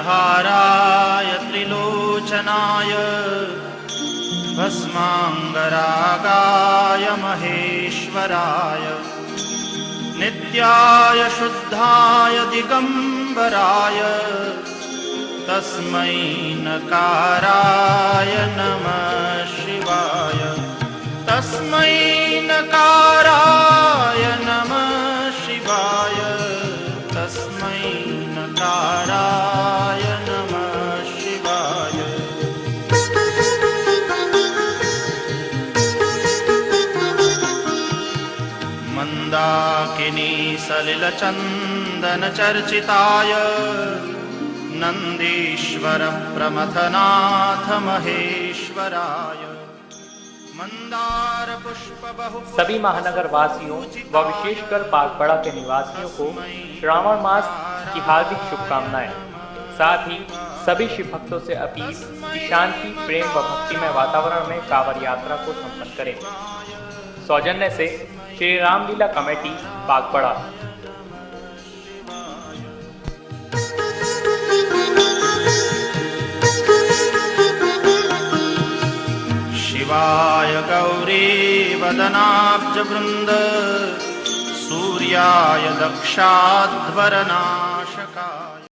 चन्द्रहाराय त्रिलोचनाय भस्माङ्गरागाय महेश्वराय नित्याय शुद्धाय दिगम्बराय तस्मै नकाराय नमः शिवाय तस्मै नकाराय नमः शिवाय तस्मै नकाराय नमः शिवाय। मंदाकिनी सलिलचन्दन चर्चिताय नंदीश्वर प्रमथनाथ महेश्वराय मंदार पुष्प बहु। सभी महानगर वासियों व विशेषकर बागबड़ा के निवासियों को श्रावण मास की हार्दिक शुभकामनाएं। साथ ही सभी शिव भक्तों से अपील कि शांति, प्रेम व भक्तिमय वातावरण में कांवड़ यात्रा को संपन्न करें। सौजन्य से श्री रामलीला कमेटी बागबड़ा। शिवाय गौरी वदनाब्ज वृंद सूर्याय दक्षाध्वरनाशकाय।